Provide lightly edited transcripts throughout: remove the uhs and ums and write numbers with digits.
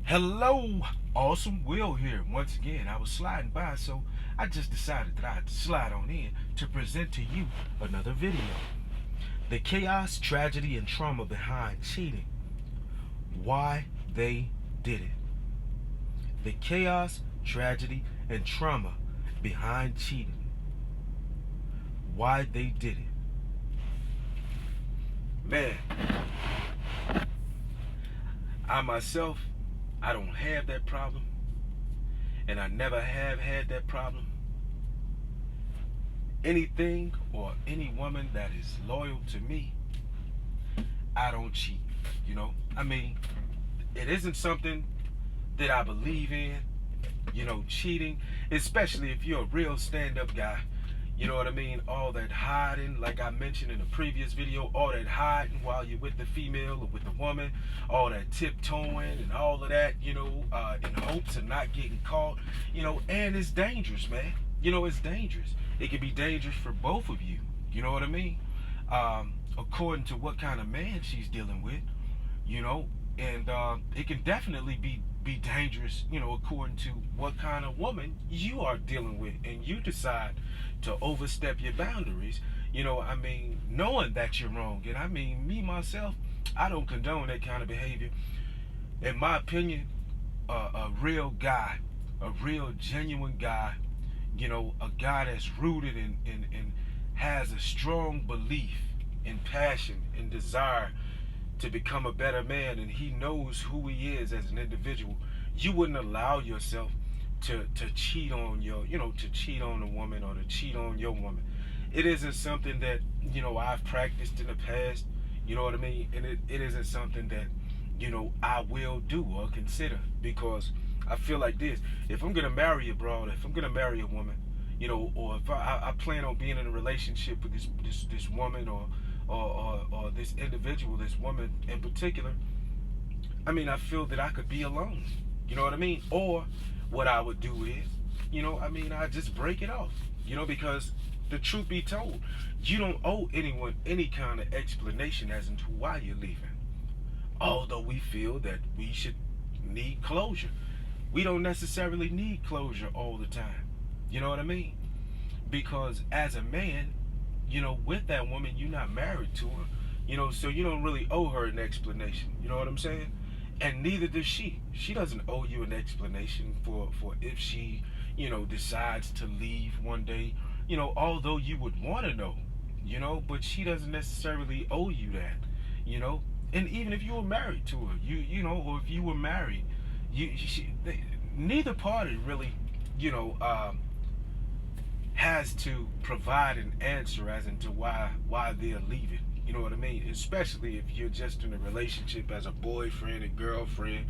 Hello, AwesomeWill here. Once again, I was sliding by, so I just decided that I'd slide on in to present to you another video. The chaos, tragedy, and trauma behind cheating. Why they did it. The chaos, tragedy, and trauma behind cheating. Why they did it. Man, I myself, I don't have that problem, and I never have had that problem. Anything or any woman that is loyal to me, I don't cheat. It isn't something that I believe in, cheating, especially if you're a real stand-up guy. You know what I mean? All that hiding, like I mentioned in a previous video, all that hiding while you're with the female or with the woman, all that tiptoeing and all of that, in hopes of not getting caught, and it's dangerous, man. It's dangerous. It can be dangerous for both of you. You know what I mean? According to what kind of man she's dealing with, and it can definitely be dangerous, according to what kind of woman you are dealing with, and you decide to overstep your boundaries, knowing that you're wrong. And me myself, I don't condone that kind of behavior. In my opinion, a real guy, a real genuine guy, a guy that's rooted in has a strong belief and passion and desire to become a better man, and he knows who he is as an individual, you wouldn't allow yourself to cheat on to cheat on a woman or to cheat on your woman. It isn't something that, I've practiced in the past, you know what I mean? And it isn't something that, I will do or consider, because I feel like this: if I'm gonna marry a broad, if I'm gonna marry a woman, or if I plan on being in a relationship with this woman or this individual, this woman in particular, I feel that I could be alone. You know what I mean? Or what I would do is, I just break it off. Because the truth be told, you don't owe anyone any kind of explanation as to why you're leaving. Although we feel that we should need closure. We don't necessarily need closure all the time. You know what I mean? Because as a man, with that woman, you're not married to her, so you don't really owe her an explanation. You know what I'm saying? And neither does she. She doesn't owe you an explanation for if she, decides to leave one day, although you would want to know, but she doesn't necessarily owe you that. And even if you were married to her, or if you were married, neither party really, has to provide an answer as into why they're leaving. You know what I mean? Especially if you're just in a relationship as a boyfriend and girlfriend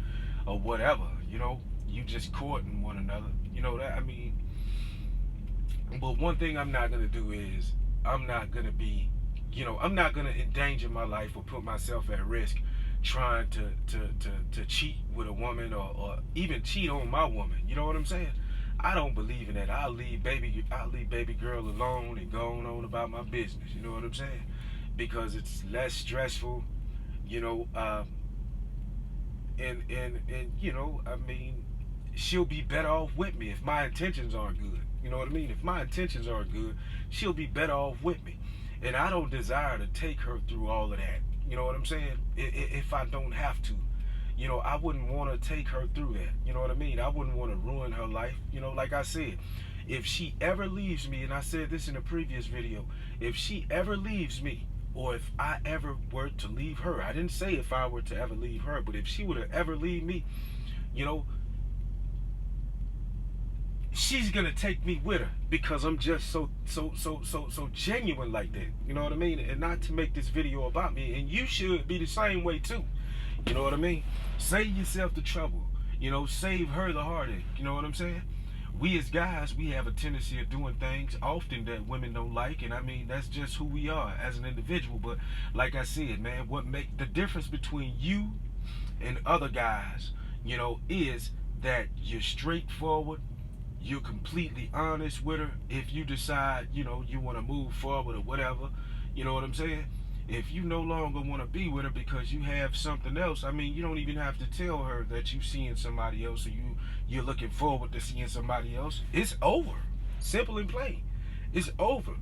or whatever, you just courting one another. But one thing I'm not gonna do is I'm not gonna be, I'm not gonna endanger my life or put myself at risk trying to cheat with a woman or even cheat on my woman. You know what I'm saying? I don't believe in that. I'll leave baby girl alone and go on about my business. You know what I'm saying? Because it's less stressful, and she'll be better off with me if my intentions aren't good. You know what I mean? If my intentions aren't good, she'll be better off with me. And I don't desire to take her through all of that. You know what I'm saying? If I don't have to. I wouldn't want to take her through that. You know what I mean? I wouldn't want to ruin her life. Like I said, if she ever leaves me, and I said this in a previous video, if she ever leaves me, or if I ever were to leave her, I didn't say if I were to ever leave her, but if she were to ever leave me, she's gonna take me with her, because I'm just so genuine like that. You know what I mean? And not to make this video about me, and you should be the same way too. You know what I mean? Save yourself the trouble. Save her the heartache. You know what I'm saying? We as guys, we have a tendency of doing things often that women don't like, and that's just who we are as an individual. But like I said, man, what make the difference between you and other guys, is that you're straightforward, you're completely honest with her. If you decide, you want to move forward or whatever, you know what I'm saying? If you no longer want to be with her because you have something else, I mean, you don't even have to tell her that you seeing somebody else or you're looking forward to seeing somebody else. It's over. Simple and plain. It's over.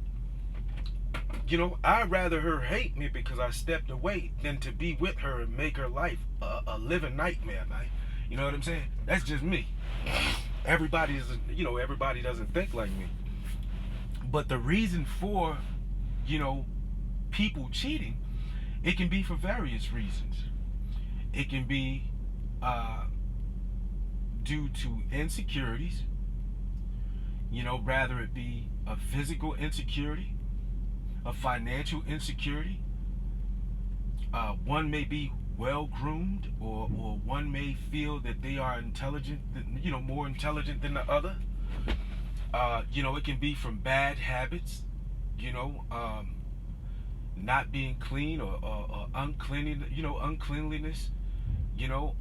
I'd rather her hate me because I stepped away than to be with her and make her life a living nightmare, man. You know what I'm saying? That's just me. Everybody isn't, everybody doesn't think like me. But the reason for, people cheating, it can be for various reasons. It can be due to insecurities, rather it be a physical insecurity, a financial insecurity. One may be well groomed, or one may feel that they are intelligent, more intelligent than the other. It can be from bad habits, not being clean or uncleanliness,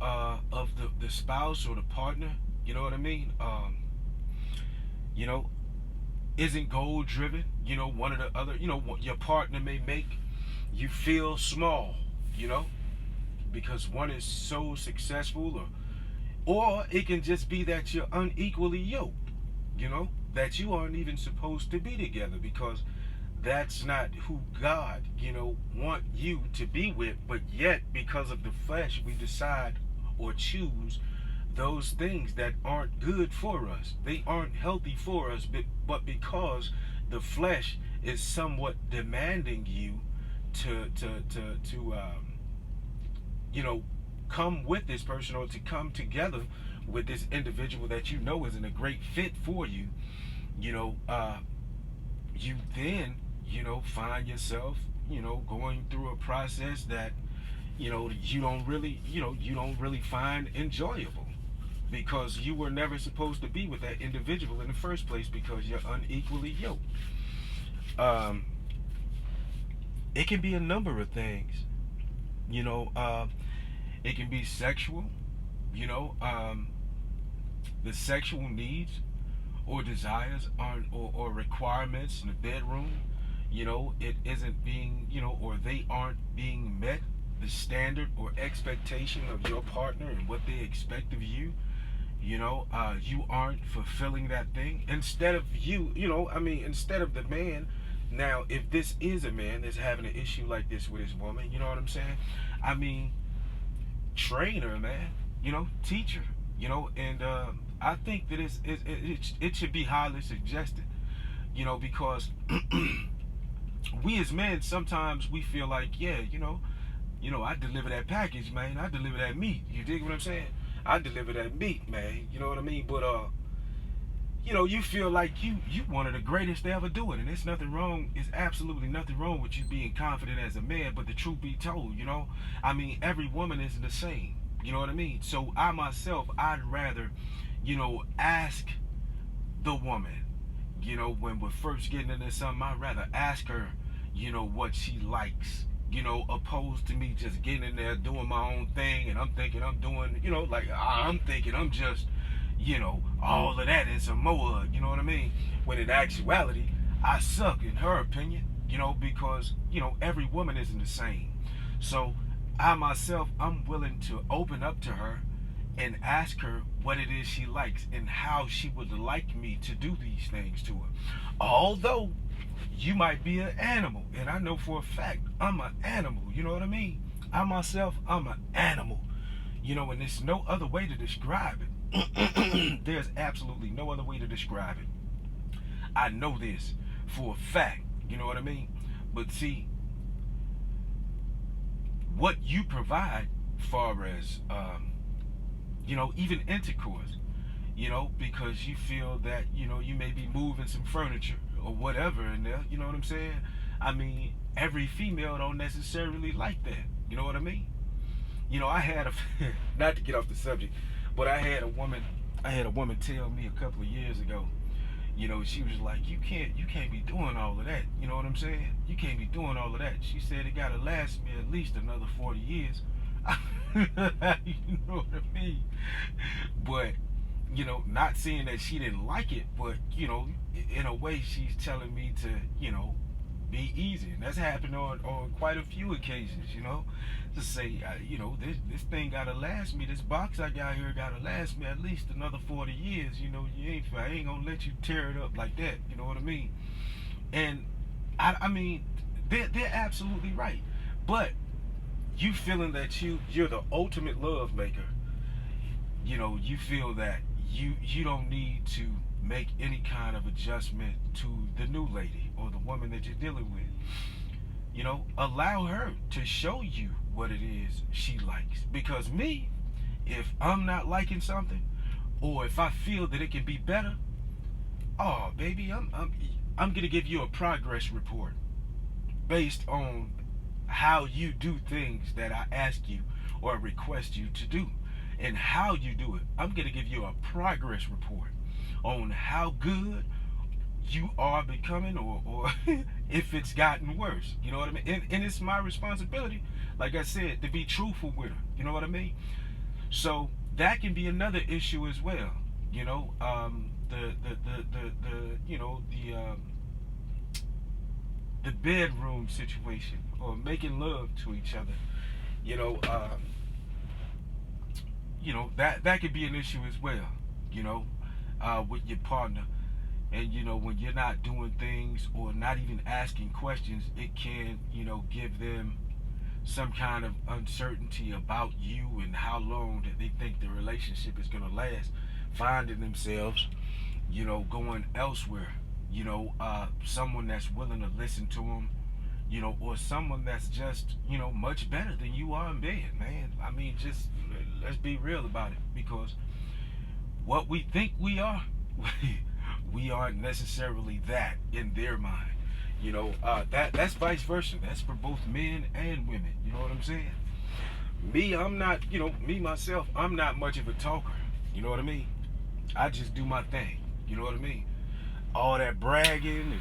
of the spouse or the partner. You know what I mean? Isn't goal driven. One or the other. Your partner may make you feel small. Because one is so successful, or it can just be that you're unequally yoked. That you aren't even supposed to be together because that's not who God, want you to be with. But yet, because of the flesh, we decide or choose those things that aren't good for us. They aren't healthy for us, but because the flesh is somewhat demanding you to come with this person, or to come together with this individual that isn't a great fit for you, you then find yourself going through a process that you don't really find enjoyable, because you were never supposed to be with that individual in the first place because you're unequally yoked. It can be a number of things. It can be sexual, the sexual needs or desires or requirements in the bedroom, it isn't being, or they aren't being met. The standard or expectation of your partner and what they expect of you, you aren't fulfilling that thing. Instead of instead of the man. Now, if this is a man that's having an issue like this with his woman, you know what I'm saying? I mean, train her, man. Teach her. And I think that it should be highly suggested. Because we as men, sometimes we feel like, yeah, I deliver that package, man. I deliver that meat. You dig what I'm saying? I deliver that meat, man. You know what I mean? But you feel like you one of the greatest to ever do it, and there's nothing wrong. It's absolutely nothing wrong with you being confident as a man. But the truth be told, every woman isn't the same. You know what I mean? So I myself, I'd rather, ask the woman, when we're first getting into something, I'd rather ask her, what she likes, opposed to me just getting in there doing my own thing, and I'm thinking I'm doing, I'm thinking I'm just, all of that and some more, you know what I mean? When in actuality, I suck in her opinion, because, every woman isn't the same. So I myself, I'm willing to open up to her and ask her what it is she likes and how she would like me to do these things to her. Although you might be an animal, and I know for a fact I'm an animal, you know what I mean? I myself, I'm an animal, and there's no other way to describe it. There's absolutely no other way to describe it. I know this for a fact, you know what I mean? But see, what you provide far as even intercourse, because you feel that you may be moving some furniture or whatever in there, you know what I'm saying? I mean, every female don't necessarily like that, you know what I mean? I had not to get off the subject, but I had a woman tell me a couple of years ago, she was like, you can't be doing all of that, you know what I'm saying? You can't be doing all of that. She said it gotta last me at least another 40 years. You know what I mean? But, not saying that she didn't like it, but, in a way she's telling me to, be easy. And that's happened on quite a few occasions, to say, this thing gotta last me, this box I got here gotta last me at least another 40 years, I ain't gonna let you tear it up like that, you know what I mean? And I mean, they're absolutely right. But you feeling that you're the ultimate love maker, you feel that you don't need to make any kind of adjustment to the new lady or the woman that you're dealing with. Allow her to show you what it is she likes. Because me, if I'm not liking something, or if I feel that it can be better, oh baby, I'm gonna give you a progress report based on how you do things that I ask you or request you to do, and how you do it. I'm gonna give you a progress report on how good you are becoming, or if it's gotten worse. You know what I mean? And it's my responsibility, like I said, to be truthful with her. You know what I mean? So that can be another issue as well. The bedroom situation, or making love to each other. That could be an issue as well. With your partner. And when you're not doing things or not even asking questions, it can give them some kind of uncertainty about you and how long that they think the relationship is going to last, finding themselves going elsewhere, someone that's willing to listen to them, or someone that's just much better than you are in bed, man. I mean, just let's be real about it, because what we think we are we aren't necessarily that in their mind. That's vice versa. That's for both men and women. You know what I'm saying? I'm not, me myself, I'm not much of a talker. You know what I mean? I just do my thing. You know what I mean? All that bragging and,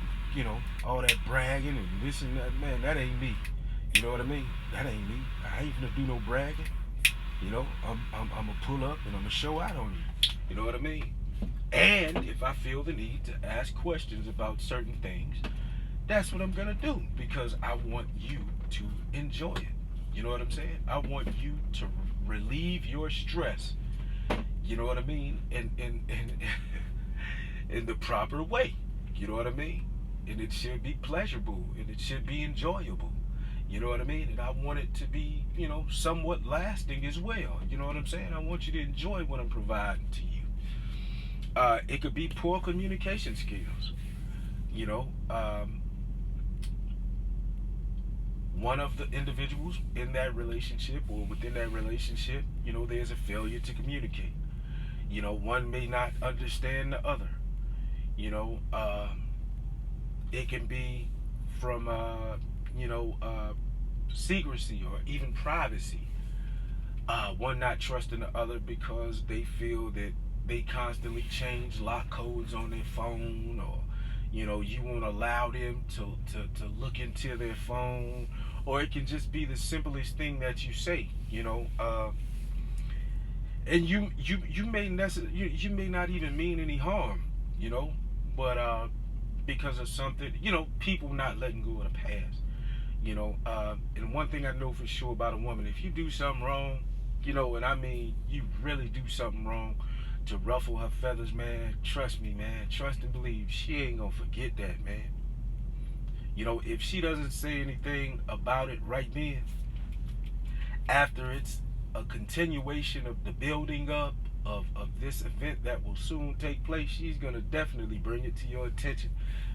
all that bragging and this and that, man, that ain't me. You know what I mean? That ain't me. I ain't gonna do no bragging. I'm gonna pull up and I'm gonna show out on you. You know what I mean? And if I feel the need to ask questions about certain things, that's what I'm gonna do, because I want you to enjoy it. You know what I'm saying? I want you to relieve your stress. You know what I mean? In the proper way. You know what I mean? And it should be pleasurable and it should be enjoyable. You know what I mean? And I want it to be, somewhat lasting as well. You know what I'm saying? I want you to enjoy what I'm providing to you. It could be poor communication skills. One of the individuals in that relationship or within that relationship, there's a failure to communicate. One may not understand the other. It can be from, secrecy or even privacy. One not trusting the other because they feel that they constantly change lock codes on their phone, or you won't allow them to look into their phone, or it can just be the simplest thing that you say, and you may not even mean any harm, but because of something, people not letting go of the past, and one thing I know for sure about a woman, if you do something wrong, and I mean you really do something wrong to ruffle her feathers, man, trust me, man, trust and believe, she ain't gonna forget that, man. If she doesn't say anything about it right then, after it's a continuation of the building up of this event that will soon take place, she's gonna definitely bring it to your attention,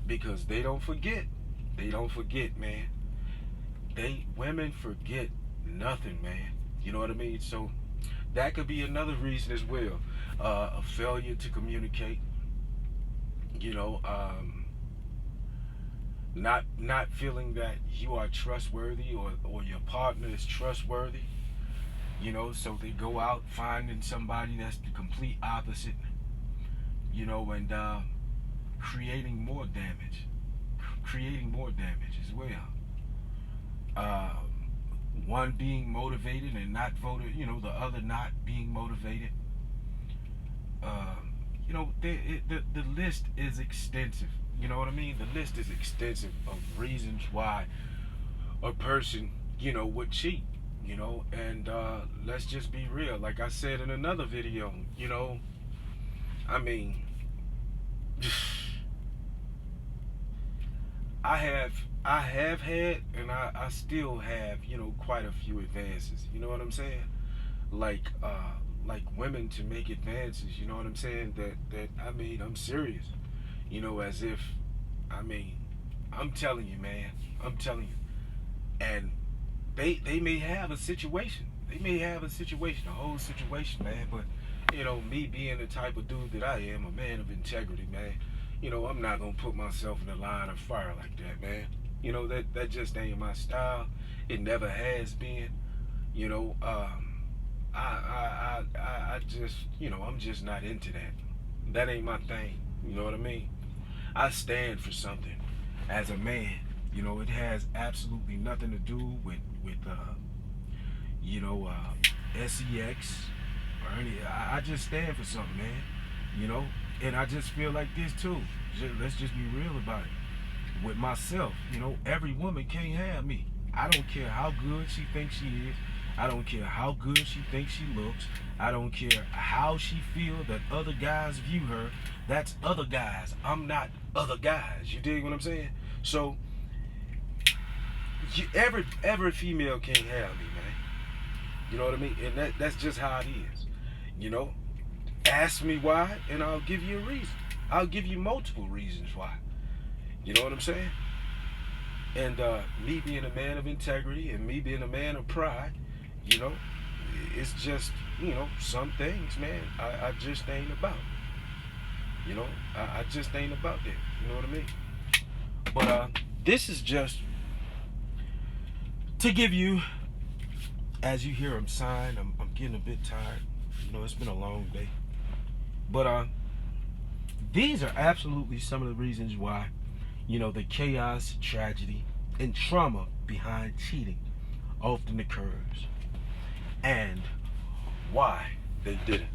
because they don't forget, man. Women forget nothing, man. You know what I mean? So that could be another reason as well. A failure to communicate, not feeling that you are trustworthy, or your partner is trustworthy, so they go out finding somebody that's the complete opposite, and creating more damage as well. One being motivated and not voted, the other not being motivated. you know, the list is extensive. You know what I mean? The list is extensive of reasons why a person, you know, would cheat. You know, and let's just be real. Like I said in another video, you know, I mean, I have had, and I still have, you know, quite a few advances. You know what I'm saying? Like women to make advances. You know what I'm saying? That I mean, I'm serious. You know, as if, I mean, I'm telling you, man. I'm telling you, and they may have a situation. They may have a situation, a whole situation, man. But you know, me being the type of dude that I am, a man of integrity, man. You know, I'm not gonna put myself in the line of fire like that, man. You know, that just ain't my style. It never has been. You know, I just, you know, I'm just not into that. That ain't my thing. You know what I mean? I stand for something as a man. You know, it has absolutely nothing to do with you know, sex or any. I just stand for something, man. You know, and I just feel like this too. Let's just be real about it. With myself, you know, every woman can't have me. I don't care how good she thinks she is. I don't care how good she thinks she looks. I don't care how she feels that other guys view her. That's other guys. I'm not other guys. You dig what I'm saying? So every female can't have me, man. You know what I mean? And that's just how it is. You know? Ask me why, and I'll give you a reason. I'll give you multiple reasons why. You know what I'm saying? And me being a man of integrity and me being a man of pride, you know, it's just, you know, some things, man, I just ain't about. You know, I just ain't about that. You know what I mean? But this is just to give you, as you hear I'm sighing, I'm getting a bit tired. You know, it's been a long day. But these are absolutely some of the reasons why, you know, the chaos, tragedy, and trauma behind cheating often occurs, and why they did it.